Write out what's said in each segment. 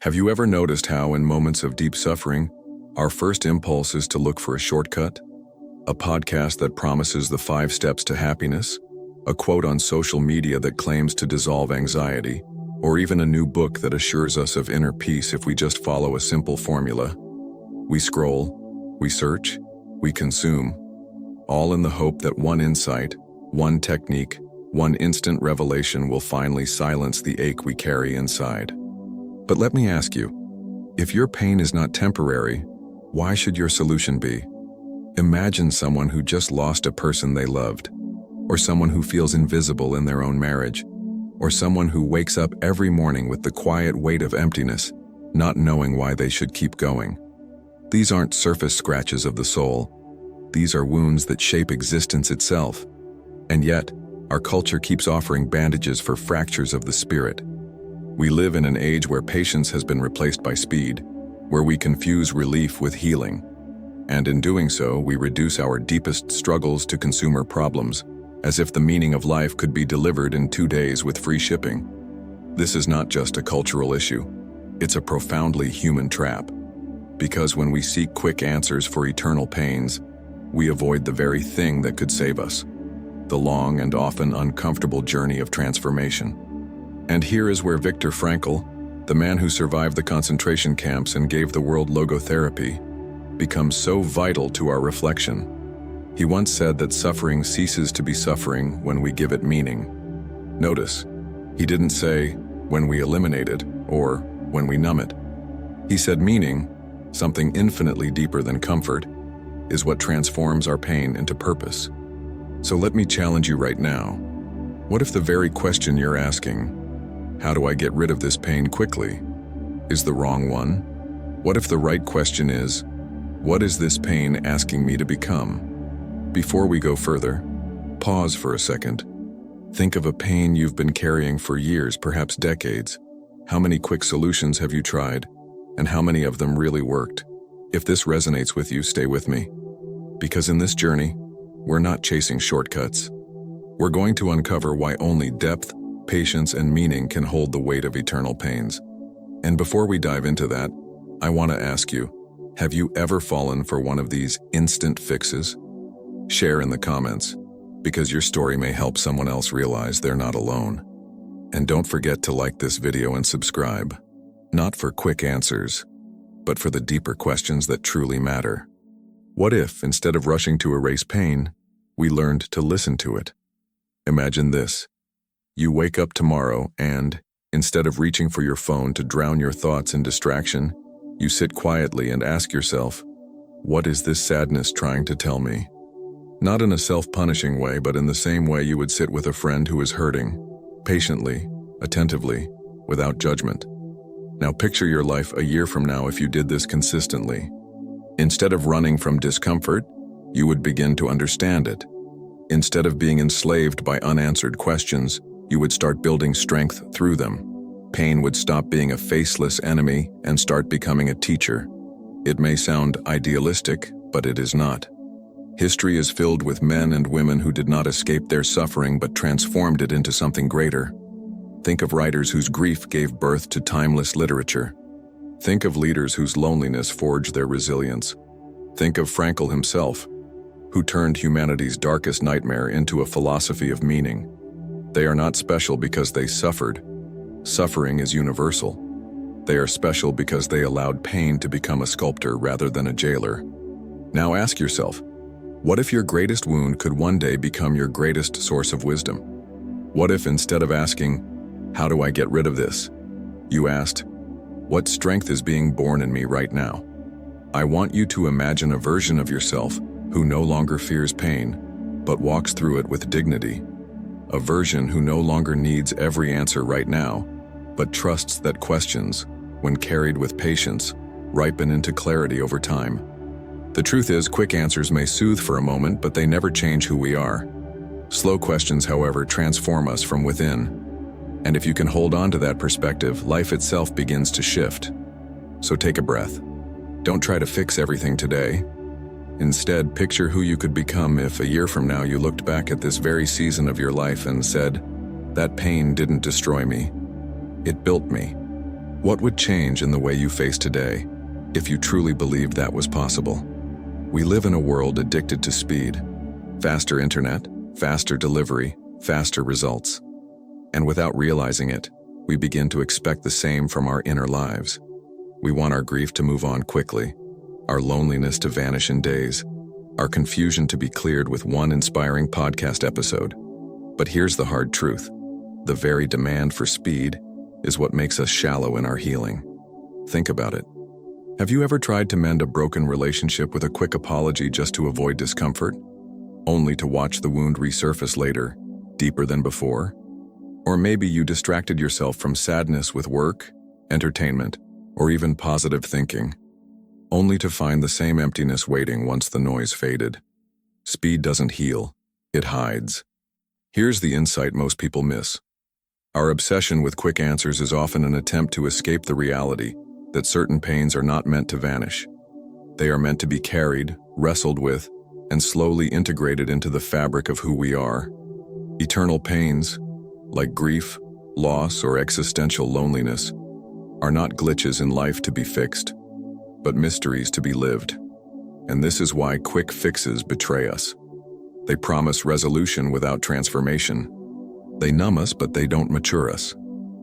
Have you ever noticed how, in moments of deep suffering, our first impulse is to look for a shortcut? A podcast that promises the 5 steps to happiness? A quote on social media that claims to dissolve anxiety? Or even a new book that assures us of inner peace if we just follow a simple formula? We scroll, we search, we consume, all in the hope that one insight, one technique, one instant revelation will finally silence the ache we carry inside. But let me ask you, if your pain is not temporary, why should your solution be? Imagine someone who just lost a person they loved, or someone who feels invisible in their own marriage, or someone who wakes up every morning with the quiet weight of emptiness, not knowing why they should keep going. These aren't surface scratches of the soul. These are wounds that shape existence itself. And yet, our culture keeps offering bandages for fractures of the spirit. We live in an age where patience has been replaced by speed, where we confuse relief with healing. And in doing so, we reduce our deepest struggles to consumer problems, as if the meaning of life could be delivered in 2 days with free shipping. This is not just a cultural issue. It's a profoundly human trap. Because when we seek quick answers for eternal pains, we avoid the very thing that could save us: the long and often uncomfortable journey of transformation. And here is where Viktor Frankl, the man who survived the concentration camps and gave the world logotherapy, becomes so vital to our reflection. He once said that suffering ceases to be suffering when we give it meaning. Notice, he didn't say when we eliminate it or when we numb it. He said meaning, something infinitely deeper than comfort, is what transforms our pain into purpose. So let me challenge you right now. What if the very question you're asking, how do I get rid of this pain quickly, is the wrong one? What if the right question is, what is this pain asking me to become? Before we go further, pause for a second. Think of a pain you've been carrying for years, perhaps decades. How many quick solutions have you tried, and how many of them really worked? If this resonates with you, stay with me. Because in this journey, we're not chasing shortcuts. We're going to uncover why only depth, patience, and meaning can hold the weight of eternal pains. And before we dive into that, I want to ask you, have you ever fallen for one of these instant fixes? Share in the comments, because your story may help someone else realize they're not alone. And don't forget to like this video and subscribe, not for quick answers, but for the deeper questions that truly matter. What if, instead of rushing to erase pain, we learned to listen to it? Imagine this. You wake up tomorrow and, instead of reaching for your phone to drown your thoughts in distraction, you sit quietly and ask yourself, what is this sadness trying to tell me? Not in a self-punishing way, but in the same way you would sit with a friend who is hurting, patiently, attentively, without judgment. Now picture your life a year from now if you did this consistently. Instead of running from discomfort, you would begin to understand it. Instead of being enslaved by unanswered questions, you would start building strength through them. Pain would stop being a faceless enemy and start becoming a teacher. It may sound idealistic, but it is not. History is filled with men and women who did not escape their suffering but transformed it into something greater. Think of writers whose grief gave birth to timeless literature. Think of leaders whose loneliness forged their resilience. Think of Frankl himself, who turned humanity's darkest nightmare into a philosophy of meaning. They are not special because they suffered. Suffering is universal. They are special because they allowed pain to become a sculptor rather than a jailer. Now ask yourself, what if your greatest wound could one day become your greatest source of wisdom? What if instead of asking, how do I get rid of this, you asked, what strength is being born in me right now? I want you to imagine a version of yourself who no longer fears pain, but walks through it with dignity. A version who no longer needs every answer right now, but trusts that questions, when carried with patience, ripen into clarity over time. The truth is, quick answers may soothe for a moment, but they never change who we are. Slow questions, however, transform us from within. And if you can hold on to that perspective, life itself begins to shift. So take a breath. Don't try to fix everything today. Instead, picture who you could become if a year from now you looked back at this very season of your life and said, that pain didn't destroy me. It built me. What would change in the way you face today if you truly believed that was possible? We live in a world addicted to speed. Faster internet, faster delivery, faster results. And without realizing it, we begin to expect the same from our inner lives. We want our grief to move on quickly, our loneliness to vanish in days, our confusion to be cleared with one inspiring podcast episode. But here's the hard truth. The very demand for speed is what makes us shallow in our healing. Think about it. Have you ever tried to mend a broken relationship with a quick apology just to avoid discomfort, only to watch the wound resurface later, deeper than before? Or maybe you distracted yourself from sadness with work, entertainment, or even positive thinking, only to find the same emptiness waiting once the noise faded. Speed doesn't heal, it hides. Here's the insight most people miss. Our obsession with quick answers is often an attempt to escape the reality that certain pains are not meant to vanish. They are meant to be carried, wrestled with, and slowly integrated into the fabric of who we are. Eternal pains, like grief, loss, or existential loneliness, are not glitches in life to be fixed, but mysteries to be lived. And this is why quick fixes betray us. They promise resolution without transformation. They numb us, but they don't mature us.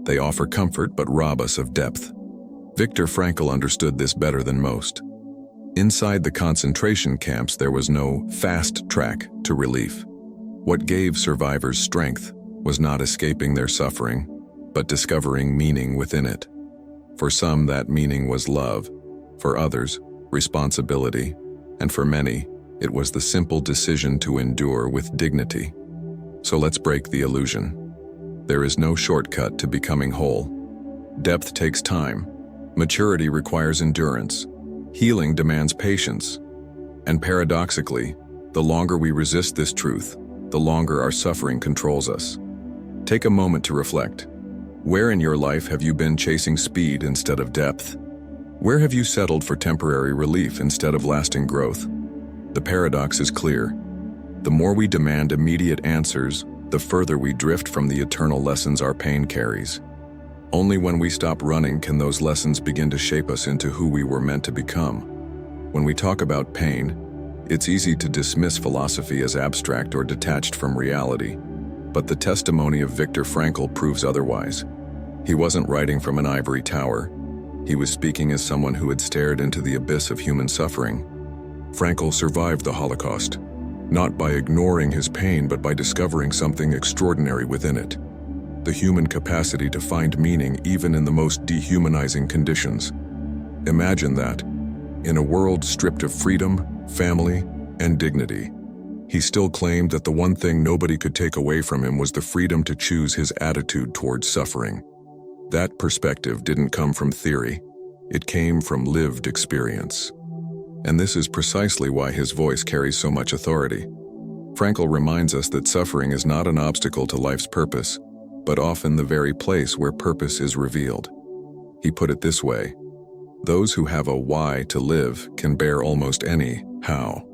They offer comfort, but rob us of depth. Viktor Frankl understood this better than most. Inside the concentration camps, there was no fast track to relief. What gave survivors strength was not escaping their suffering, but discovering meaning within it. For some, that meaning was love. For others, responsibility. And for many, it was the simple decision to endure with dignity. So let's break the illusion. There is no shortcut to becoming whole. Depth takes time. Maturity requires endurance. Healing demands patience. And paradoxically, the longer we resist this truth, the longer our suffering controls us. Take a moment to reflect. Where in your life have you been chasing speed instead of depth? Where have you settled for temporary relief instead of lasting growth? The paradox is clear. The more we demand immediate answers, the further we drift from the eternal lessons our pain carries. Only when we stop running can those lessons begin to shape us into who we were meant to become. When we talk about pain, it's easy to dismiss philosophy as abstract or detached from reality. But the testimony of Viktor Frankl proves otherwise. He wasn't writing from an ivory tower. He was speaking as someone who had stared into the abyss of human suffering. Frankl survived the Holocaust, not by ignoring his pain, but by discovering something extraordinary within it. The human capacity to find meaning even in the most dehumanizing conditions. Imagine that, in a world stripped of freedom, family, and dignity, he still claimed that the one thing nobody could take away from him was the freedom to choose his attitude towards suffering. That perspective didn't come from theory, it came from lived experience. And this is precisely why his voice carries so much authority. Frankl reminds us that suffering is not an obstacle to life's purpose, but often the very place where purpose is revealed. He put it this way: those who have a why to live can bear almost any how.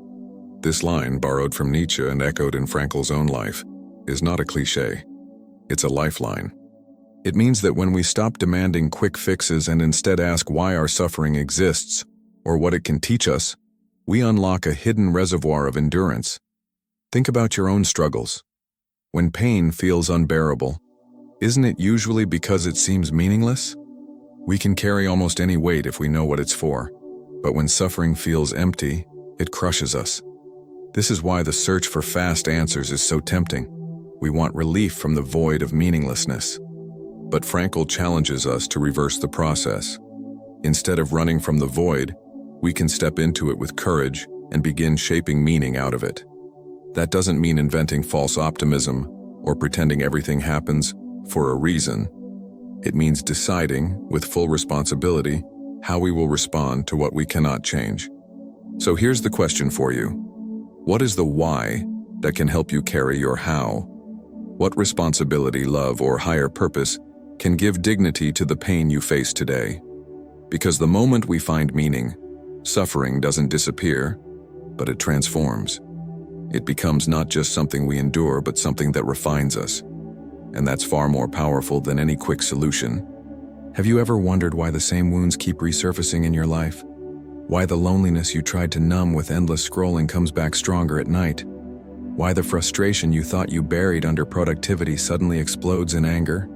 This line, borrowed from Nietzsche and echoed in Frankl's own life, is not a cliché. It's a lifeline. It means that when we stop demanding quick fixes and instead ask why our suffering exists, or what it can teach us, we unlock a hidden reservoir of endurance. Think about your own struggles. When pain feels unbearable, isn't it usually because it seems meaningless? We can carry almost any weight if we know what it's for, but when suffering feels empty, it crushes us. This is why the search for fast answers is so tempting. We want relief from the void of meaninglessness. But Frankl challenges us to reverse the process. Instead of running from the void, we can step into it with courage and begin shaping meaning out of it. That doesn't mean inventing false optimism or pretending everything happens for a reason. It means deciding, with full responsibility, how we will respond to what we cannot change. So here's the question for you. What is the why that can help you carry your how? What responsibility, love, or higher purpose can give dignity to the pain you face today? Because the moment we find meaning, suffering doesn't disappear, but it transforms. It becomes not just something we endure, but something that refines us. And that's far more powerful than any quick solution. Have you ever wondered why the same wounds keep resurfacing in your life? Why the loneliness you tried to numb with endless scrolling comes back stronger at night? Why the frustration you thought you buried under productivity suddenly explodes in anger?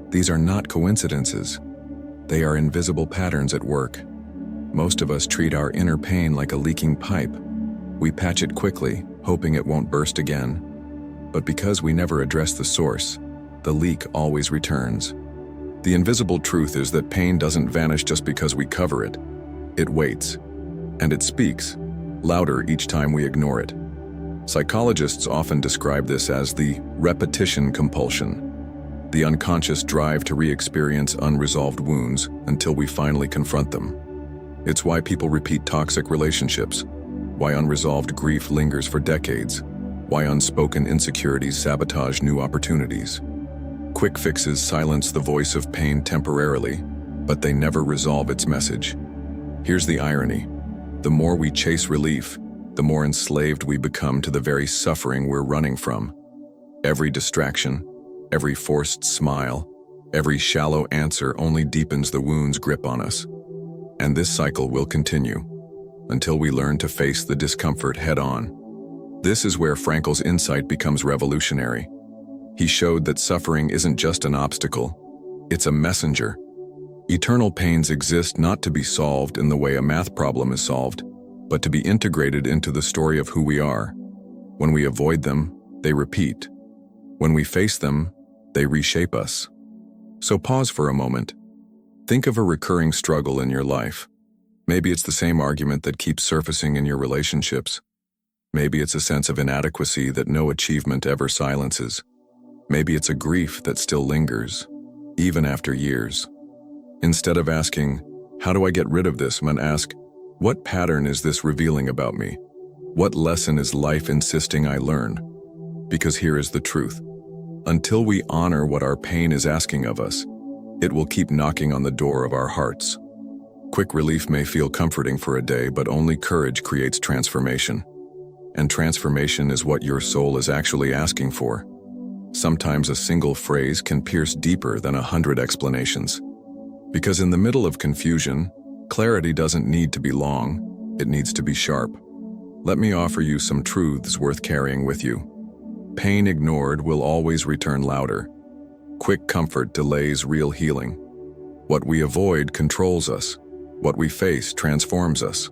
These are not coincidences. They are invisible patterns at work. Most of us treat our inner pain like a leaking pipe. We patch it quickly, hoping it won't burst again. But because we never address the source, the leak always returns. The invisible truth is that pain doesn't vanish just because we cover it. It waits, and it speaks, louder each time we ignore it. Psychologists often describe this as the repetition compulsion, the unconscious drive to re-experience unresolved wounds until we finally confront them. It's why people repeat toxic relationships, why unresolved grief lingers for decades, why unspoken insecurities sabotage new opportunities. Quick fixes silence the voice of pain temporarily, but they never resolve its message. Here's the irony. The more we chase relief, the more enslaved we become to the very suffering we're running from. Every distraction, every forced smile, every shallow answer only deepens the wound's grip on us. And this cycle will continue until we learn to face the discomfort head-on. This is where Frankl's insight becomes revolutionary. He showed that suffering isn't just an obstacle, it's a messenger. Eternal pains exist not to be solved in the way a math problem is solved, but to be integrated into the story of who we are. When we avoid them, they repeat. When we face them, they reshape us. So pause for a moment. Think of a recurring struggle in your life. Maybe it's the same argument that keeps surfacing in your relationships. Maybe it's a sense of inadequacy that no achievement ever silences. Maybe it's a grief that still lingers, even after years. Instead of asking, "How do I get rid of this?" ask, "What pattern is this revealing about me? What lesson is life insisting I learn?" Because here is the truth. Until we honor what our pain is asking of us, it will keep knocking on the door of our hearts. Quick relief may feel comforting for a day, but only courage creates transformation. And transformation is what your soul is actually asking for. Sometimes a single phrase can pierce deeper than 100 explanations. Because in the middle of confusion, clarity doesn't need to be long, it needs to be sharp. Let me offer you some truths worth carrying with you. Pain ignored will always return louder. Quick comfort delays real healing. What we avoid controls us. What we face transforms us.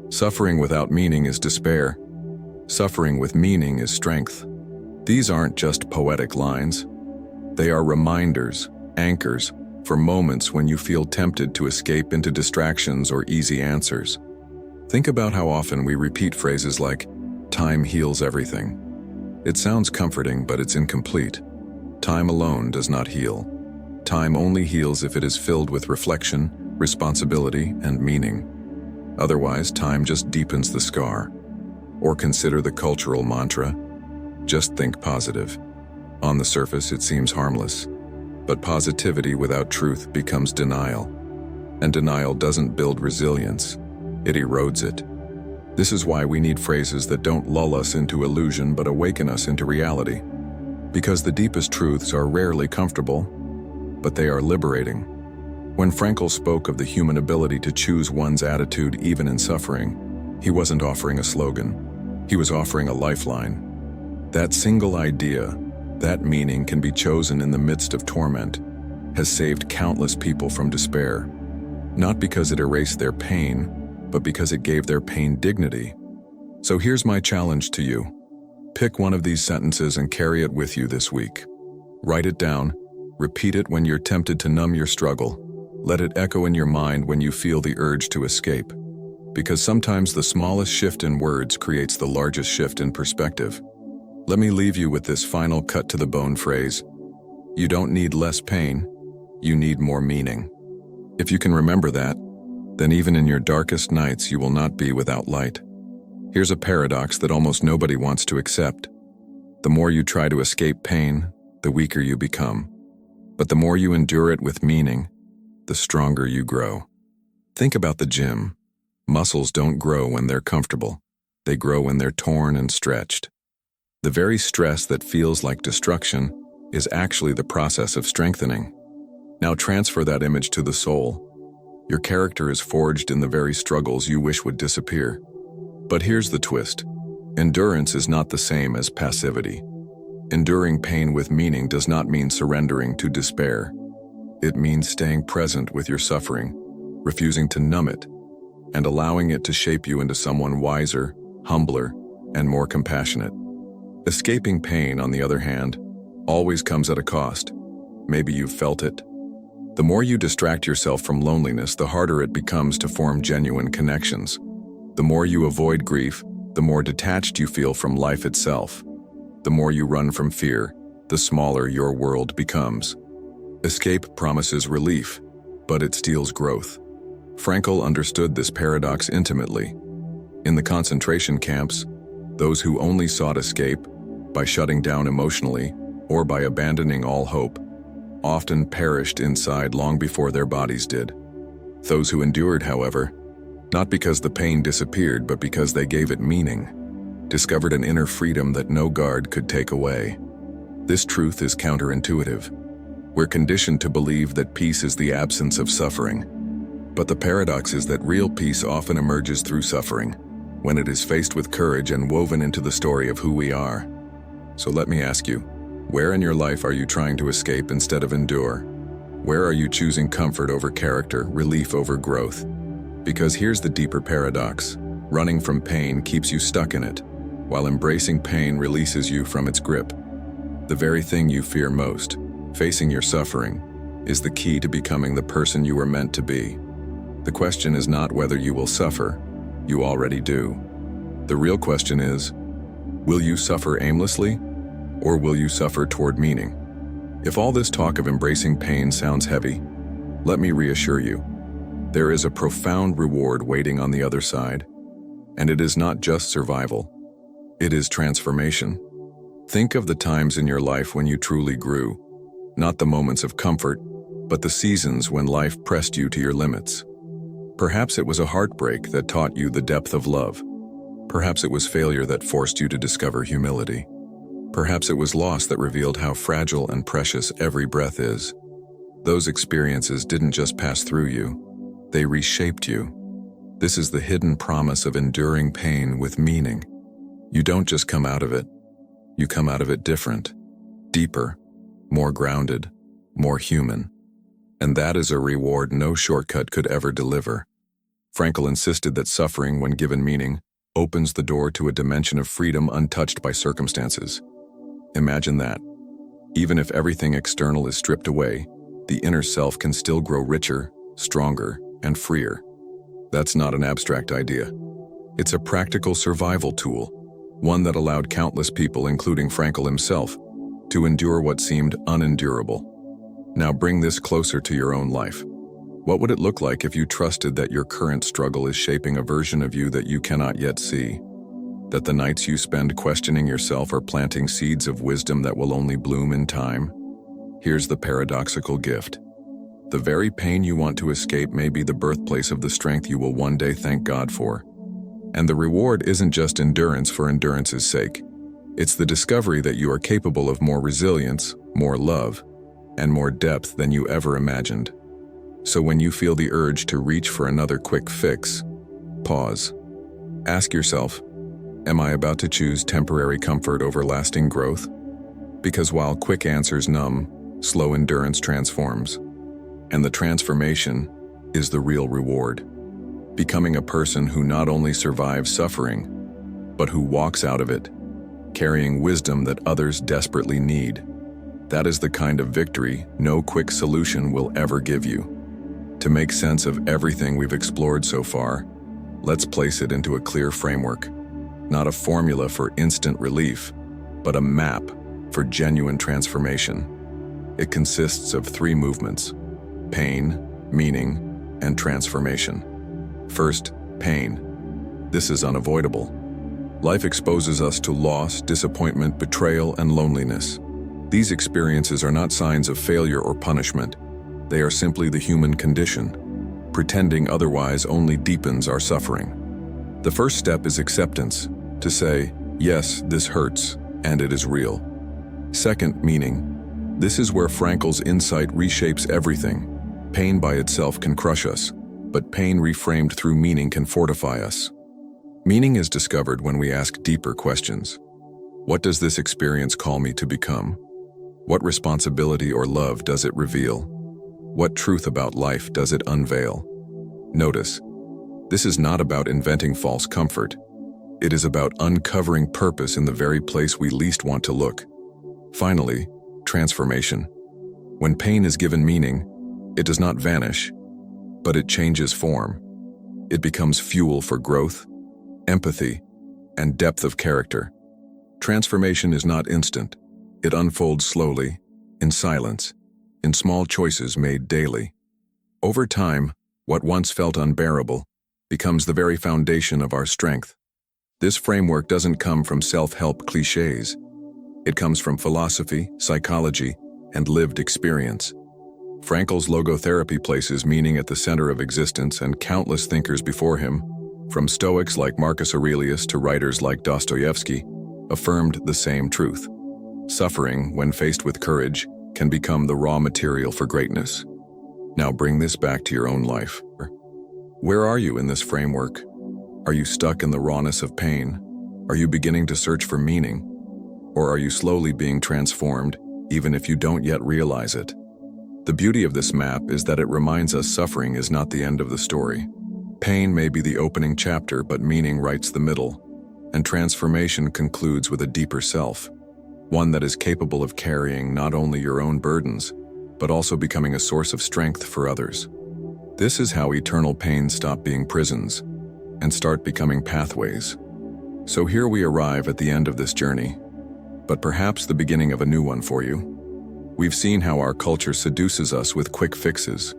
Suffering without meaning is despair. Suffering with meaning is strength. These aren't just poetic lines. They are reminders, anchors, for moments when you feel tempted to escape into distractions or easy answers. Think about how often we repeat phrases like, "Time heals everything." It sounds comforting, but it's incomplete. Time alone does not heal. Time only heals if it is filled with reflection, responsibility, and meaning. Otherwise, time just deepens the scar. Or consider the cultural mantra, "Just think positive." On the surface, it seems harmless. But positivity without truth becomes denial. And denial doesn't build resilience, it erodes it. This is why we need phrases that don't lull us into illusion but awaken us into reality. Because the deepest truths are rarely comfortable, but they are liberating. When Frankl spoke of the human ability to choose one's attitude even in suffering, he wasn't offering a slogan. He was offering a lifeline. That single idea, that meaning can be chosen in the midst of torment, has saved countless people from despair. Not because it erased their pain, but because it gave their pain dignity. So here's my challenge to you. Pick one of these sentences and carry it with you this week. Write it down, repeat it when you're tempted to numb your struggle. Let it echo in your mind when you feel the urge to escape. Because sometimes the smallest shift in words creates the largest shift in perspective. Let me leave you with this final cut-to-the-bone phrase. You don't need less pain, you need more meaning. If you can remember that, then even in your darkest nights you will not be without light. Here's a paradox that almost nobody wants to accept. The more you try to escape pain, the weaker you become. But the more you endure it with meaning, the stronger you grow. Think about the gym. Muscles don't grow when they're comfortable. They grow when they're torn and stretched. The very stress that feels like destruction is actually the process of strengthening. Now transfer that image to the soul. Your character is forged in the very struggles you wish would disappear. But here's the twist. Endurance is not the same as passivity. Enduring pain with meaning does not mean surrendering to despair. It means staying present with your suffering, refusing to numb it, and allowing it to shape you into someone wiser, humbler, and more compassionate. Escaping pain, on the other hand, always comes at a cost. Maybe you've felt it. The more you distract yourself from loneliness, the harder it becomes to form genuine connections. The more you avoid grief, the more detached you feel from life itself. The more you run from fear, the smaller your world becomes. Escape promises relief, but it steals growth. Frankl understood this paradox intimately. In the concentration camps, those who only sought escape, by shutting down emotionally or by abandoning all hope, often perished inside long before their bodies did. Those who endured, however, not because the pain disappeared, but because they gave it meaning, discovered an inner freedom that no guard could take away. This truth is counterintuitive. We're conditioned to believe that peace is the absence of suffering. But the paradox is that real peace often emerges through suffering, when it is faced with courage and woven into the story of who we are. So let me ask you, where in your life are you trying to escape instead of endure? Where are you choosing comfort over character, relief over growth? Because here's the deeper paradox. Running from pain keeps you stuck in it, while embracing pain releases you from its grip. The very thing you fear most, facing your suffering, is the key to becoming the person you were meant to be. The question is not whether you will suffer. You already do. The real question is, will you suffer aimlessly, or will you suffer toward meaning? If all this talk of embracing pain sounds heavy, let me reassure you. There is a profound reward waiting on the other side, and it is not just survival. It is transformation. Think of the times in your life when you truly grew, not the moments of comfort, but the seasons when life pressed you to your limits. Perhaps it was a heartbreak that taught you the depth of love. Perhaps it was failure that forced you to discover humility. Perhaps it was loss that revealed how fragile and precious every breath is. Those experiences didn't just pass through you, they reshaped you. This is the hidden promise of enduring pain with meaning. You don't just come out of it, you come out of it different, deeper, more grounded, more human. And that is a reward no shortcut could ever deliver. Frankl insisted that suffering, when given meaning, opens the door to a dimension of freedom untouched by circumstances. Imagine that. Even if everything external is stripped away, the inner self can still grow richer, stronger, and freer. That's not an abstract idea. It's a practical survival tool, one that allowed countless people, including Frankl himself, to endure what seemed unendurable. Now bring this closer to your own life. What would it look like if you trusted that your current struggle is shaping a version of you that you cannot yet see? That the nights you spend questioning yourself are planting seeds of wisdom that will only bloom in time? Here's the paradoxical gift. The very pain you want to escape may be the birthplace of the strength you will one day thank God for. And the reward isn't just endurance for endurance's sake. It's the discovery that you are capable of more resilience, more love, and more depth than you ever imagined. So when you feel the urge to reach for another quick fix, pause. Ask yourself, am I about to choose temporary comfort over lasting growth? Because while quick answers numb, slow endurance transforms. And the transformation is the real reward. Becoming a person who not only survives suffering, but who walks out of it, carrying wisdom that others desperately need. That is the kind of victory no quick solution will ever give you. To make sense of everything we've explored so far, let's place it into a clear framework. Not a formula for instant relief, but a map for genuine transformation. It consists of 3 movements: pain, meaning, and transformation. First, pain. This is unavoidable. Life exposes us to loss, disappointment, betrayal, and loneliness. These experiences are not signs of failure or punishment. They are simply the human condition. Pretending otherwise only deepens our suffering. The first step is acceptance, to say, yes, this hurts, and it is real. Second, meaning. This is where Frankl's insight reshapes everything. Pain by itself can crush us, but pain reframed through meaning can fortify us. Meaning is discovered when we ask deeper questions. What does this experience call me to become? What responsibility or love does it reveal? What truth about life does it unveil? Notice, this is not about inventing false comfort. It is about uncovering purpose in the very place we least want to look. Finally, transformation. When pain is given meaning, it does not vanish, but it changes form. It becomes fuel for growth, empathy, and depth of character. Transformation is not instant. It unfolds slowly, in silence, in small choices made daily. Over time, what once felt unbearable becomes the very foundation of our strength. This framework doesn't come from self-help cliches. It comes from philosophy, psychology, and lived experience. Frankl's logotherapy places meaning at the center of existence, and countless thinkers before him, from Stoics like Marcus Aurelius to writers like Dostoevsky, affirmed the same truth. Suffering, when faced with courage, can become the raw material for greatness. Now bring this back to your own life. Where are you in this framework? Are you stuck in the rawness of pain? Are you beginning to search for meaning? Or are you slowly being transformed, even if you don't yet realize it? The beauty of this map is that it reminds us suffering is not the end of the story. Pain may be the opening chapter, but meaning writes the middle, and transformation concludes with a deeper self, one that is capable of carrying not only your own burdens, but also becoming a source of strength for others. This is how eternal pains stop being prisons and start becoming pathways. So here we arrive at the end of this journey, but perhaps the beginning of a new one for you. We've seen how our culture seduces us with quick fixes,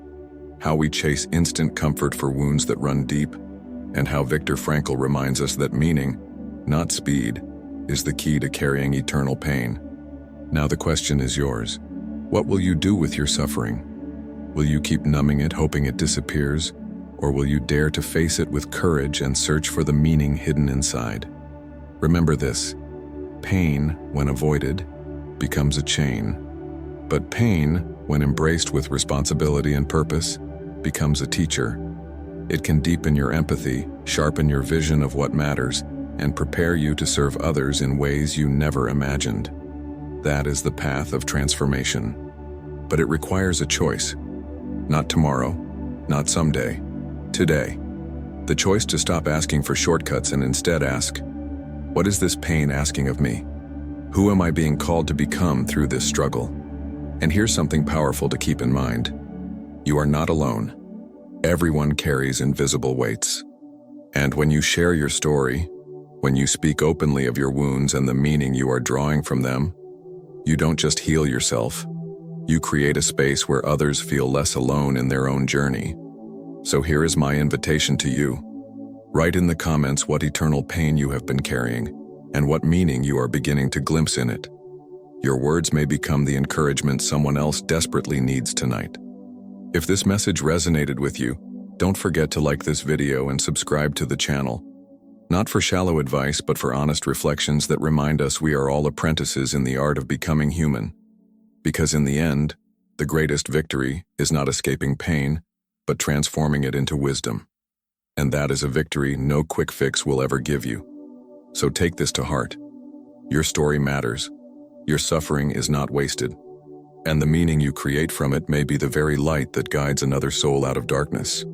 how we chase instant comfort for wounds that run deep, and how Viktor Frankl reminds us that meaning, not speed, is the key to carrying eternal pain. Now the question is yours. What will you do with your suffering? Will you keep numbing it, hoping it disappears? Or will you dare to face it with courage and search for the meaning hidden inside? Remember this: pain, when avoided, becomes a chain. But pain, when embraced with responsibility and purpose, becomes a teacher. It can deepen your empathy, sharpen your vision of what matters, and prepare you to serve others in ways you never imagined. That is the path of transformation. But it requires a choice. Not tomorrow, not someday, today. The choice to stop asking for shortcuts and instead ask, what is this pain asking of me? Who am I being called to become through this struggle? And here's something powerful to keep in mind. You are not alone. Everyone carries invisible weights. And when you share your story, when you speak openly of your wounds and the meaning you are drawing from them, you don't just heal yourself. You create a space where others feel less alone in their own journey. So here is my invitation to you. Write in the comments what eternal pain you have been carrying and what meaning you are beginning to glimpse in it. Your words may become the encouragement someone else desperately needs tonight. If this message resonated with you, don't forget to like this video and subscribe to the channel. Not for shallow advice, but for honest reflections that remind us we are all apprentices in the art of becoming human. Because in the end, the greatest victory is not escaping pain, but transforming it into wisdom. And that is a victory no quick fix will ever give you. So take this to heart. Your story matters. Your suffering is not wasted. And the meaning you create from it may be the very light that guides another soul out of darkness.